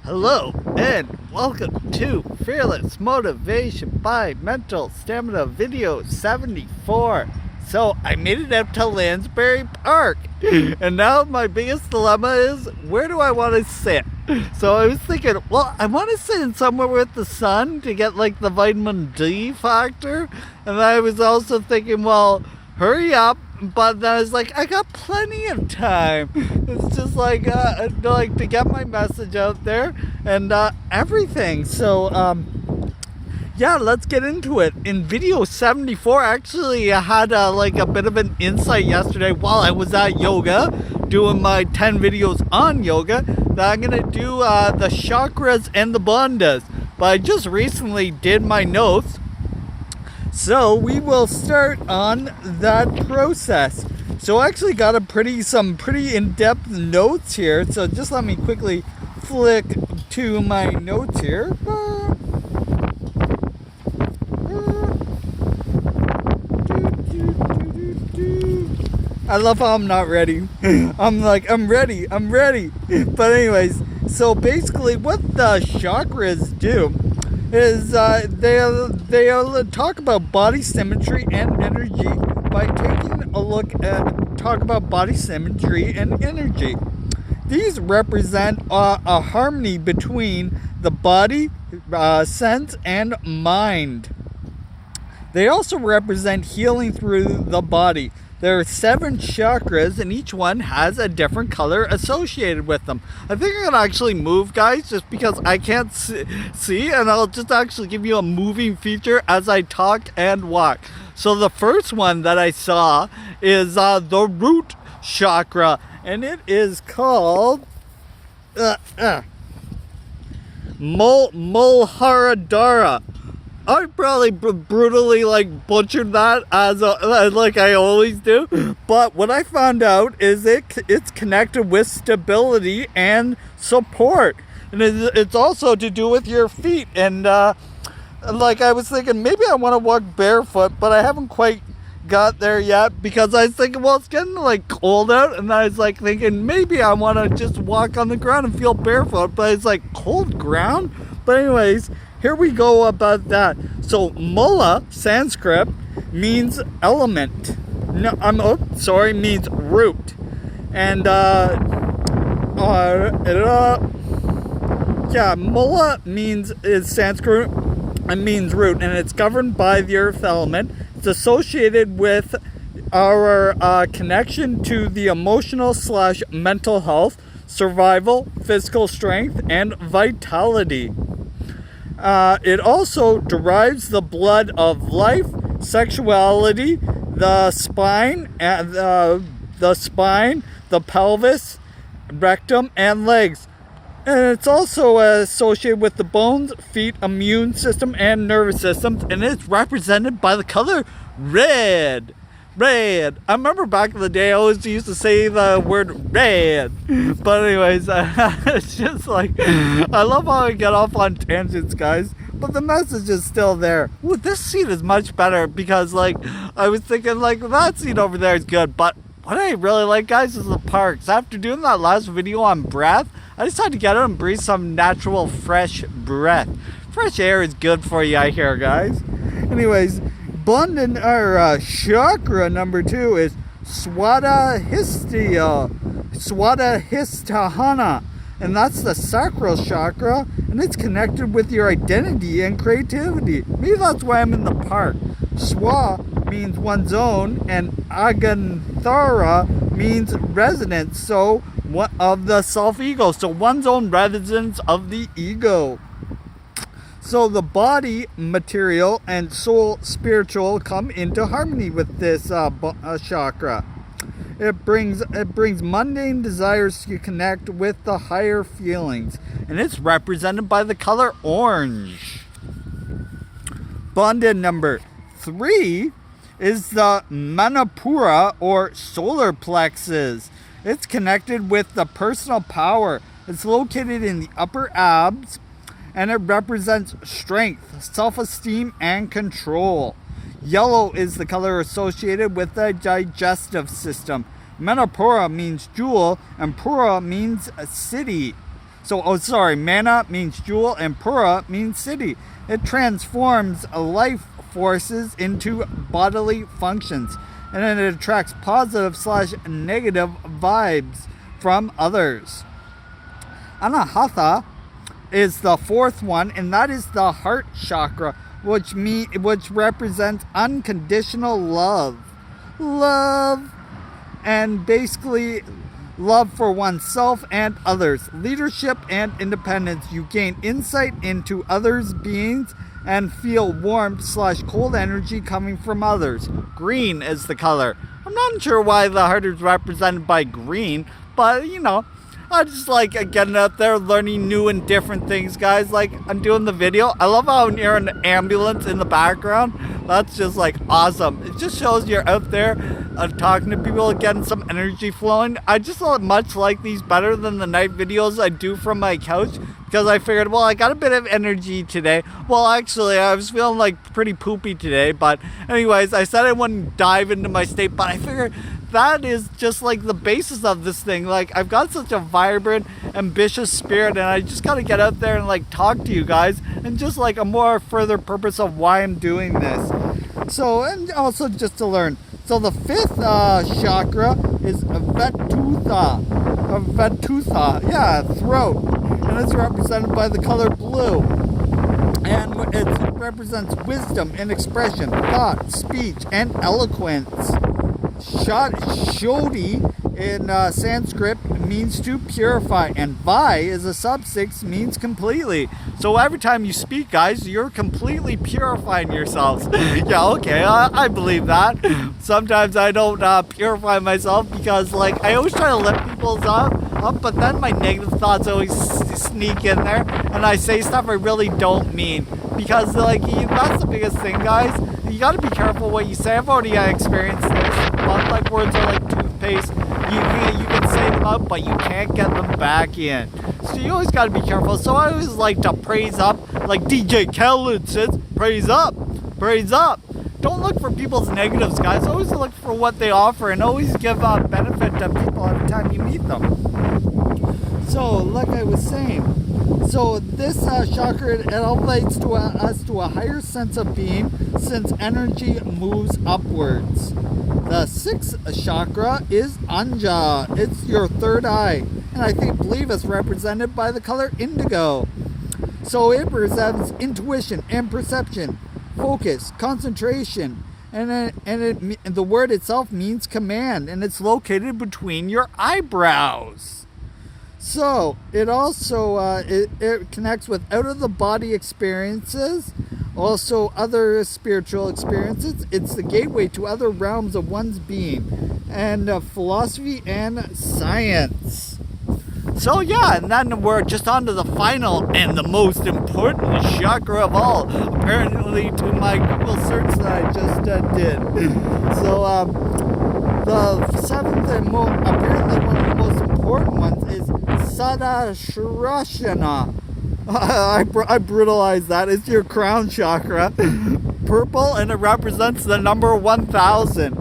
Hello and welcome to Fearless Motivation by Mental Stamina video 74. So I made it up to Lansbury Park and now my biggest dilemma is where do I want to sit? So I was thinking, well, I want to sit in somewhere with the sun to get like the vitamin D factor, and I was also thinking, well, hurry up. But then I was like, I got plenty of time. It's just like to get my message out there and everything. So yeah, let's get into it. In video 74, actually, I had like a bit of an insight yesterday while I was at yoga, doing my 10 videos on yoga, that I'm gonna do the chakras and the bandhas. But I just recently did my notes. So we will start on that process. So I actually got some pretty in-depth notes here. So just let me quickly flick to my notes here. I love how I'm not ready. I'm ready. But anyways, so basically what the chakras do is they'll talk about body symmetry and energy by taking a look at talk about body symmetry and energy. These represent a harmony between the body, sense, and mind. They also represent healing through the body. There are 7 chakras and each one has a different color associated with them. I think I'm going to actually move, guys, just because I can't see, and I'll just actually give you a moving feature as I talk and walk. So the first one that I saw is the root chakra, and it is called Muladhara. I probably brutally butchered that as like I always do, but what I found out is it's connected with stability and support, and it's also to do with your feet. And like I was thinking, maybe I want to walk barefoot, but I haven't quite got there yet because I was thinking, well, it's getting cold out, and I was thinking maybe I want to just walk on the ground and feel barefoot, but it's cold ground. But anyways, here we go about that. So Mula, Sanskrit, means element. No, means root. And Mula is Sanskrit and means root, and it's governed by the earth element. It's associated with our connection to the emotional / mental health, survival, physical strength, and vitality. It also derives the blood of life, sexuality, the spine, the pelvis, rectum, and legs. And it's also associated with the bones, feet, immune system, and nervous systems. And it's represented by the color red. Red. I remember back in the day I always used to say the word red. But anyways, it's just I love how I get off on tangents, guys. But the message is still there. Ooh, this seat is much better because I was thinking that seat over there is good. But what I really like, guys, is the parks. After doing that last video on breath, I decided to get out and breathe some natural fresh breath. Fresh air is good for you, I hear, guys. Anyways, Bandhan, our chakra number 2 is Swadhisthana, and that's the sacral chakra, and it's connected with your identity and creativity. Maybe that's why I'm in the park. Swa means one's own, and Aganthara means residence, so of the self-ego, so one's own residence of the ego. So the body, material, and soul, spiritual, come into harmony with this chakra. It brings mundane desires to connect with the higher feelings, and it's represented by the color orange. Bandhan number 3 is the Manipura, or solar plexus. It's connected with the personal power. It's located in the upper abs, and it represents strength, self-esteem, and control. Yellow is the color associated with the digestive system. Manipura means jewel, and Pura means city. So, mana means jewel and pura means city. It transforms life forces into bodily functions, and then it attracts positive/negative vibes from others. Anahata is the fourth one, and that is the heart chakra, which represents unconditional love, and basically love for oneself and others, leadership and independence. You gain insight into others' beings and feel warmth/cold energy coming from others. Green is the color. I'm not sure why the heart is represented by green, but I just like getting out there, learning new and different things, guys. Like, I'm doing the video. I love how you're an ambulance in the background. That's just like awesome. It just shows you're out there talking to people, getting some energy flowing. I just much like these better than the night videos I do from my couch, because I figured, well, I got a bit of energy today. Well, actually, I was feeling like pretty poopy today, but anyways, I said I wouldn't dive into my state, but I figured that is just like the basis of this thing. Like, I've got such a vibrant, ambitious spirit, and I just got to get out there and like talk to you guys, and just like a more further purpose of why I'm doing this. So, and also just to learn. So the fifth chakra is Vetutha, yeah, throat, and it's represented by the color blue, and it represents wisdom and expression, thought, speech, and eloquence. Shodhi in Sanskrit means to purify, and Vai is a substance, means completely. So every time you speak, guys, you're completely purifying yourselves. Yeah, okay, I believe that. Sometimes I don't purify myself because, like, I always try to lift people up, but then my negative thoughts always sneak in there, and I say stuff I really don't mean. Because, like, that's the biggest thing, guys. You got to be careful what you say. I've already experienced this. But, like, words are like toothpaste. You can say them out, but you can't get them back in. So you always got to be careful. So I always like to praise up, like DJ Khaled says, praise up, praise up. Don't look for people's negatives, guys. Always look for what they offer, and always give benefit to people every time you meet them. So, like I was saying, so this chakra, it elevates us to a higher sense of being, since energy moves upwards. The sixth chakra is Anja. It's your third eye, and I believe it's represented by the color indigo. So it represents intuition and perception, focus, concentration, and the word itself means command, and it's located between your eyebrows. So it also it connects with out-of-the-body experiences, also other spiritual experiences. It's the gateway to other realms of one's being, and philosophy and science. So yeah, and then we're just on to the final and the most important chakra of all, apparently, to my Google search that I just did. So the seventh and apparently one of the most important ones is Sadashrashana. I brutalized that. It's your crown chakra. Purple, and it represents the number 1000.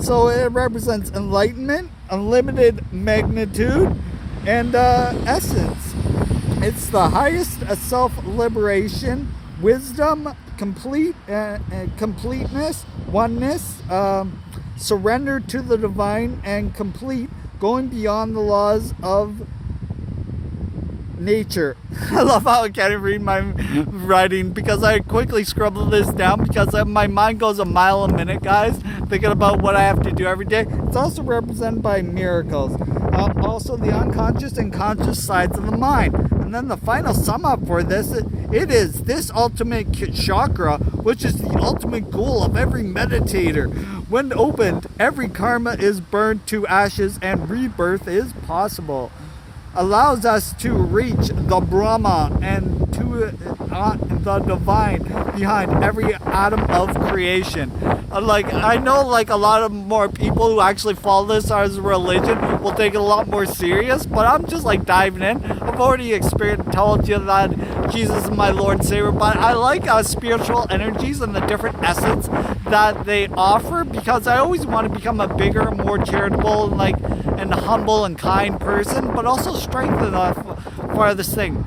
So it represents enlightenment, unlimited magnitude, and essence. It's the highest self-liberation, wisdom, completeness, oneness, surrender to the divine, and complete, going beyond the laws of nature. I love how I can't read my writing because I quickly scribble this down because my mind goes a mile a minute, guys, thinking about what I have to do every day. It's also represented by miracles, also the unconscious and conscious sides of the mind. And then the final sum up for this, it is this ultimate chakra, which is the ultimate goal of every meditator. When opened, every karma is burned to ashes and rebirth is possible. Allows us to reach the Brahma and to the divine behind every atom of creation. Like, I know, like, a lot of more people who actually follow this as a religion will take it a lot more serious, but I'm just like diving in. I've already told you that Jesus is my Lord and Savior, but I like spiritual energies and the different essence that they offer, because I always want to become a bigger, more charitable, and humble and kind person, but also strengthen farthest thing.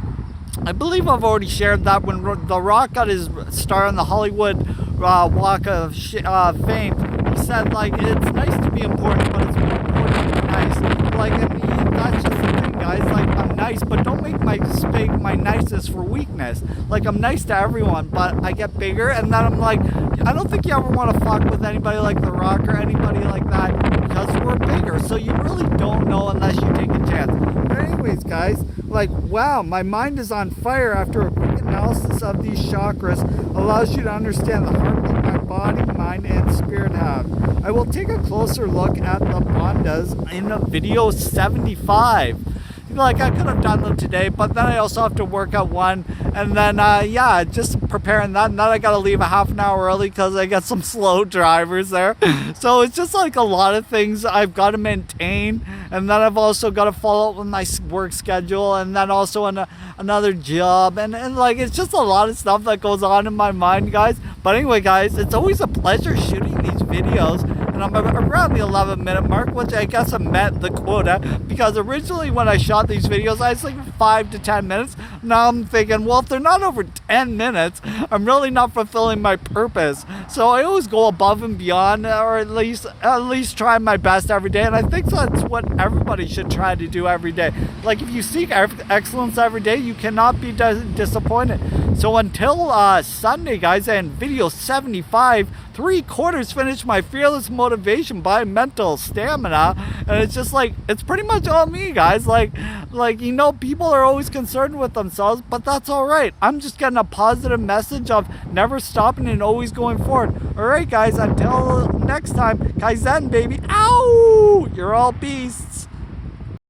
I believe I've already shared that when The Rock got his star on the Hollywood Walk of Fame, he said, like, it's nice to be important, but it's more important to be nice. Like, I mean, that's just the thing, guys. Like, I'm nice, but don't make my niceness for weakness. Like, I'm nice to everyone, but I get bigger, and then I'm like, I don't think you ever want to fuck with anybody like The Rock or anybody like that, because we're bigger, so you really don't know unless you take a chance. But anyways, guys, like, wow, my mind is on fire after a quick analysis of these chakras allows you to understand the harmony my body, mind, and spirit have. I will take a closer look at the bandhas in video 75. Like, I could have done them today, but then I also have to work at 1, and then yeah, just preparing that, and then I gotta leave a half an hour early because I got some slow drivers there. So it's just like a lot of things I've got to maintain, and then I've also got to follow up with my work schedule, and then also another job, and like, it's just a lot of stuff that goes on in my mind, guys. But anyway, guys, it's always a pleasure shooting these videos, and I'm around the 11-minute mark, which I guess I met the quota, because originally when I shot these videos, I was like 5 to 10 minutes. Now I'm thinking, well, if they're not over 10 minutes, I'm really not fulfilling my purpose. So I always go above and beyond, or at least try my best every day, and I think that's what everybody should try to do every day. Like, if you seek excellence every day, you cannot be disappointed. So until Sunday, guys, and video 75, 3/4 finished my fearless motivation by mental stamina, and it's just like, it's pretty much all me, guys. Like, you know, people are always concerned with themselves, but that's all right. I'm just getting a positive message of never stopping and always going forward. All right, guys, until next time, Kaizen, baby. Ow! You're all beasts.